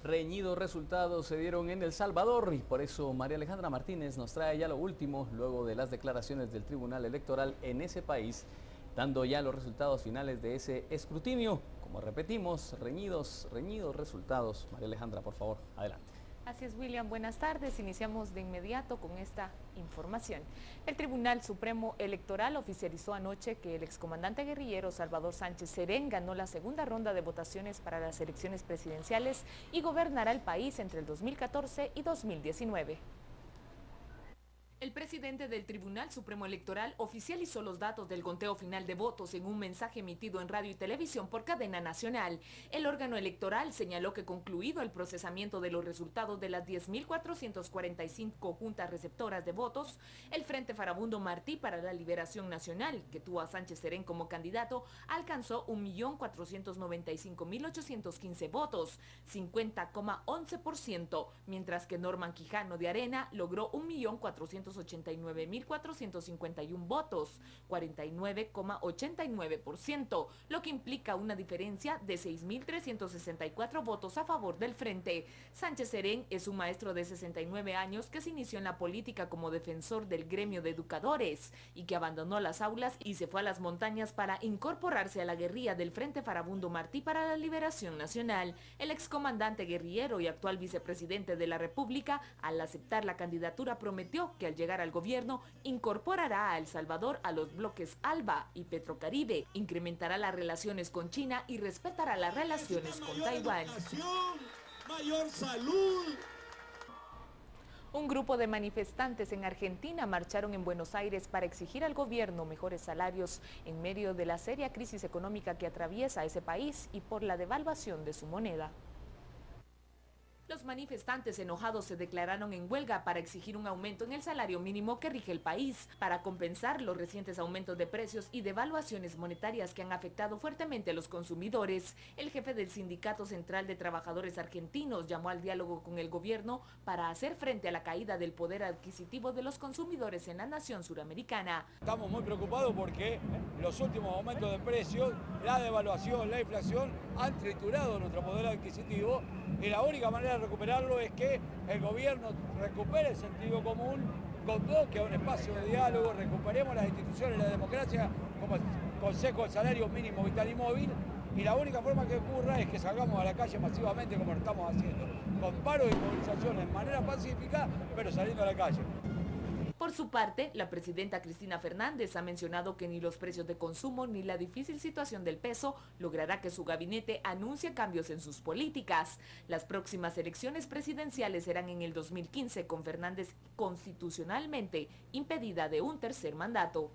Reñidos resultados se dieron en El Salvador y por eso María Alejandra Martínez nos trae ya lo último luego de las declaraciones del Tribunal Electoral en ese país, dando ya los resultados finales de ese escrutinio. Como repetimos, reñidos resultados. María Alejandra, por favor, adelante. Así es, William. Buenas tardes. Iniciamos de inmediato con esta información. El Tribunal Supremo Electoral oficializó anoche que el excomandante guerrillero Salvador Sánchez Serén ganó la segunda ronda de votaciones para las elecciones presidenciales y gobernará el país entre el 2014 y 2019. El presidente del Tribunal Supremo Electoral oficializó los datos del conteo final de votos en un mensaje emitido en radio y televisión por cadena nacional. El órgano electoral señaló que concluido el procesamiento de los resultados de las 10.445 juntas receptoras de votos, el Frente Farabundo Martí para la Liberación Nacional, que tuvo a Sánchez Serén como candidato, alcanzó 1.495.815 votos, 50,11%, mientras que Norman Quijano de Arena logró 1.489.451 votos, 49,89%, lo que implica una diferencia de 6.364 votos a favor del Frente. Sánchez Serén es un maestro de 69 años que se inició en la política como defensor del gremio de educadores y que abandonó las aulas y se fue a las montañas para incorporarse a la guerrilla del Frente Farabundo Martí para la Liberación Nacional. El excomandante guerrillero y actual vicepresidente de la República, al aceptar la candidatura, prometió que al llegar al gobierno incorporará a El Salvador a los bloques ALBA y Petrocaribe, incrementará las relaciones con China y respetará las relaciones con Taiwán. Mayor salud. Un grupo de manifestantes en Argentina marcharon en Buenos Aires para exigir al gobierno mejores salarios en medio de la seria crisis económica que atraviesa ese país y por la devaluación de su moneda. Los manifestantes enojados se declararon en huelga para exigir un aumento en el salario mínimo que rige el país, para compensar los recientes aumentos de precios y devaluaciones monetarias que han afectado fuertemente a los consumidores. El jefe del Sindicato Central de Trabajadores Argentinos llamó al diálogo con el gobierno para hacer frente a la caída del poder adquisitivo de los consumidores en la nación suramericana. Estamos muy preocupados porque los últimos aumentos de precios, la devaluación, la inflación han triturado nuestro poder adquisitivo y la única manera de recuperarlo es que el gobierno recupere el sentido común, convoque a un espacio de diálogo, recuperemos las instituciones de la democracia como el Consejo de Salario Mínimo Vital y Móvil, y la única forma que ocurra es que salgamos a la calle masivamente como lo estamos haciendo, con paro y movilizaciones de manera pacífica, pero saliendo a la calle. Por su parte, la presidenta Cristina Fernández ha mencionado que ni los precios de consumo ni la difícil situación del peso logrará que su gabinete anuncie cambios en sus políticas. Las próximas elecciones presidenciales serán en el 2015, con Fernández constitucionalmente impedida de un tercer mandato.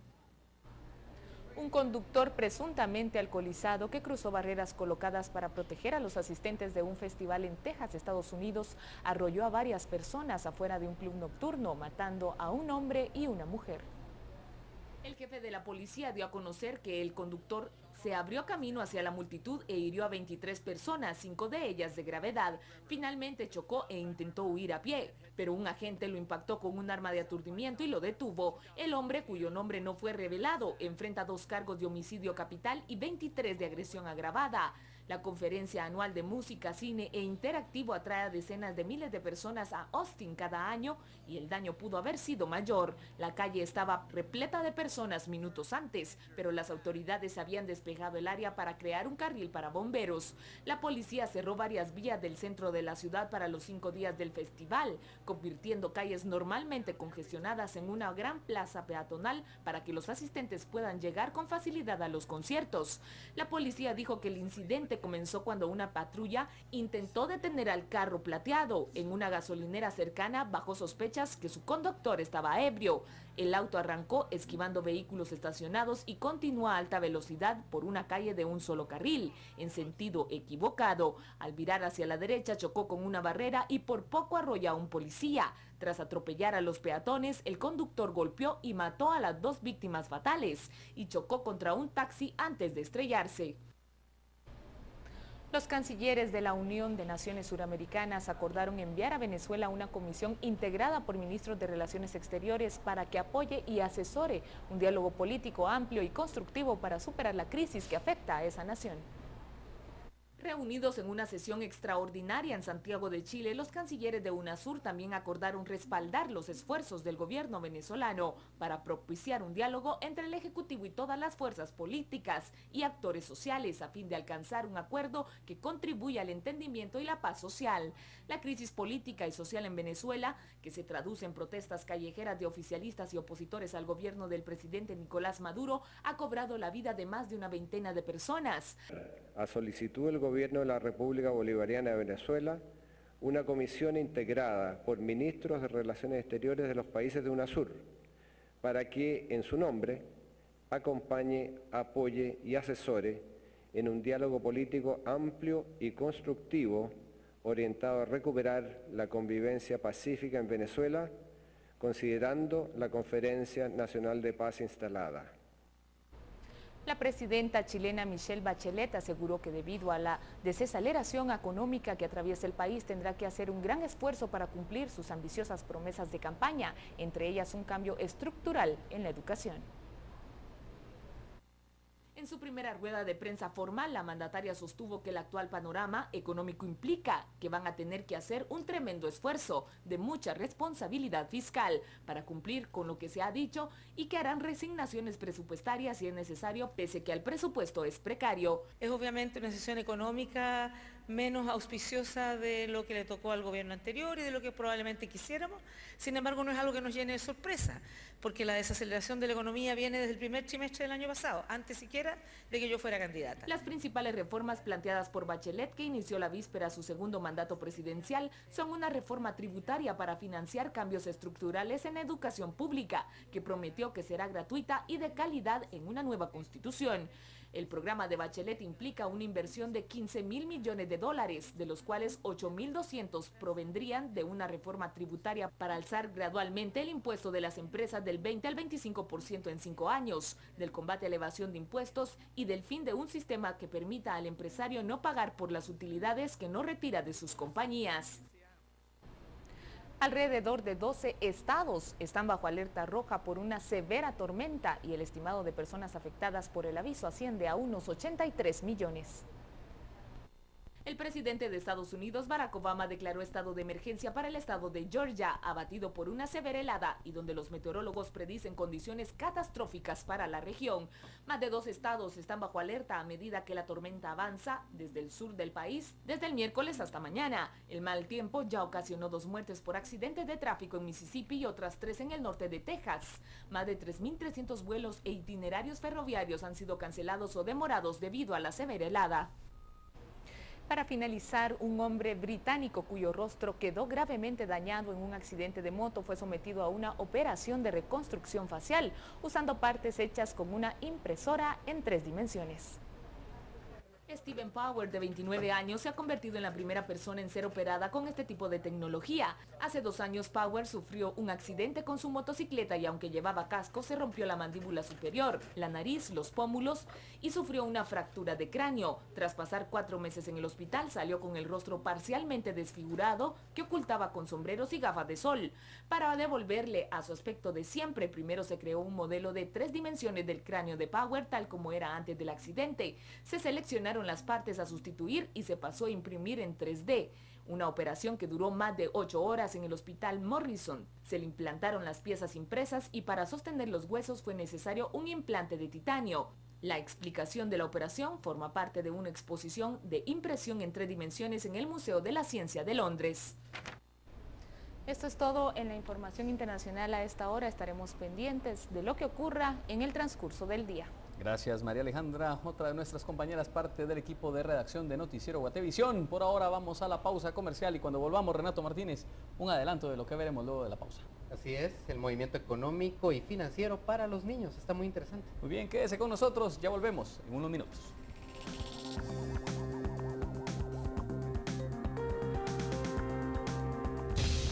Un conductor presuntamente alcoholizado que cruzó barreras colocadas para proteger a los asistentes de un festival en Texas, Estados Unidos, arrolló a varias personas afuera de un club nocturno, matando a un hombre y una mujer. El jefe de la policía dio a conocer que el conductor se abrió camino hacia la multitud e hirió a 23 personas, 5 de ellas de gravedad. Finalmente chocó e intentó huir a pie, pero un agente lo impactó con un arma de aturdimiento y lo detuvo. El hombre, cuyo nombre no fue revelado, enfrenta 2 cargos de homicidio capital y 23 de agresión agravada. La conferencia anual de música, cine e interactivo atrae a decenas de miles de personas a Austin cada año y el daño pudo haber sido mayor. La calle estaba repleta de personas minutos antes, pero las autoridades habían despejado el área para crear un carril para bomberos. La policía cerró varias vías del centro de la ciudad para los 5 días del festival, convirtiendo calles normalmente congestionadas en una gran plaza peatonal para que los asistentes puedan llegar con facilidad a los conciertos. La policía dijo que el incidente comenzó cuando una patrulla intentó detener al carro plateado en una gasolinera cercana bajo sospechas que su conductor estaba ebrio. El auto arrancó esquivando vehículos estacionados y continuó a alta velocidad por una calle de un solo carril, en sentido equivocado. Al virar hacia la derecha chocó con una barrera y por poco arrolla a un policía. Tras atropellar a los peatones, el conductor golpeó y mató a las 2 víctimas fatales y chocó contra un taxi antes de estrellarse. Los cancilleres de la Unión de Naciones Suramericanas acordaron enviar a Venezuela una comisión integrada por ministros de Relaciones Exteriores para que apoye y asesore un diálogo político amplio y constructivo para superar la crisis que afecta a esa nación. Reunidos en una sesión extraordinaria en Santiago de Chile, los cancilleres de UNASUR también acordaron respaldar los esfuerzos del gobierno venezolano para propiciar un diálogo entre el Ejecutivo y todas las fuerzas políticas y actores sociales a fin de alcanzar un acuerdo que contribuya al entendimiento y la paz social. La crisis política y social en Venezuela, que se traduce en protestas callejeras de oficialistas y opositores al gobierno del presidente Nicolás Maduro, ha cobrado la vida de más de una veintena de personas. A solicitud del Gobierno de la República Bolivariana de Venezuela, una comisión integrada por ministros de Relaciones Exteriores de los países de UNASUR, para que, en su nombre, acompañe, apoye y asesore en un diálogo político amplio y constructivo orientado a recuperar la convivencia pacífica en Venezuela, considerando la Conferencia Nacional de Paz instalada. La presidenta chilena Michelle Bachelet aseguró que debido a la desaceleración económica que atraviesa el país tendrá que hacer un gran esfuerzo para cumplir sus ambiciosas promesas de campaña, entre ellas un cambio estructural en la educación. En su primera rueda de prensa formal, la mandataria sostuvo que el actual panorama económico implica que van a tener que hacer un tremendo esfuerzo de mucha responsabilidad fiscal para cumplir con lo que se ha dicho y que harán resignaciones presupuestarias si es necesario, pese que el presupuesto es precario. Es obviamente una situación económica menos auspiciosa de lo que le tocó al gobierno anterior y de lo que probablemente quisiéramos. Sin embargo, no es algo que nos llene de sorpresa, porque la desaceleración de la economía viene desde el primer trimestre del año pasado, antes siquiera de que yo fuera candidata. Las principales reformas planteadas por Bachelet, que inició la víspera su segundo mandato presidencial, son una reforma tributaria para financiar cambios estructurales en educación pública, que prometió que será gratuita y de calidad en una nueva constitución. El programa de Bachelet implica una inversión de 15.000 millones de dólares, de los cuales 8.200 provendrían de una reforma tributaria para alzar gradualmente el impuesto de las empresas del 20 al 25% en 5 años, del combate a la evasión de impuestos y del fin de un sistema que permita al empresario no pagar por las utilidades que no retira de sus compañías. Alrededor de 12 estados están bajo alerta roja por una severa tormenta y el estimado de personas afectadas por el aviso asciende a unos 83 millones. El presidente de Estados Unidos, Barack Obama, declaró estado de emergencia para el estado de Georgia, abatido por una severa helada y donde los meteorólogos predicen condiciones catastróficas para la región. Más de 2 estados están bajo alerta a medida que la tormenta avanza desde el sur del país, desde el miércoles hasta mañana. El mal tiempo ya ocasionó 2 muertes por accidentes de tráfico en Mississippi y otras 3 en el norte de Texas. Más de 3.300 vuelos e itinerarios ferroviarios han sido cancelados o demorados debido a la severa helada. Para finalizar, un hombre británico cuyo rostro quedó gravemente dañado en un accidente de moto fue sometido a una operación de reconstrucción facial, usando partes hechas con una impresora en 3 dimensiones. Stephen Power, de 29 años, se ha convertido en la primera persona en ser operada con este tipo de tecnología. Hace 2 años, Power sufrió un accidente con su motocicleta y aunque llevaba casco, se rompió la mandíbula superior, la nariz, los pómulos y sufrió una fractura de cráneo. Tras pasar 4 meses en el hospital, salió con el rostro parcialmente desfigurado que ocultaba con sombreros y gafas de sol. Para devolverle a su aspecto de siempre, primero se creó un modelo de 3 dimensiones del cráneo de Power, tal como era antes del accidente. Se seleccionaron las partes a sustituir y se pasó a imprimir en 3D. Una operación que duró más de 8 horas en el hospital Morrison. Se le implantaron las piezas impresas y para sostener los huesos fue necesario un implante de titanio. La explicación de la operación forma parte de una exposición de impresión en 3 dimensiones en el Museo de la Ciencia de Londres. Esto es todo en la información internacional a esta hora. Estaremos pendientes de lo que ocurra en el transcurso del día. Gracias, María Alejandra, otra de nuestras compañeras, parte del equipo de redacción de Noticiero Guatevisión. Por ahora vamos a la pausa comercial y cuando volvamos, Renato Martínez, un adelanto de lo que veremos luego de la pausa. Así es, el movimiento económico y financiero para los niños, está muy interesante. Muy bien, quédese con nosotros, ya volvemos en unos minutos.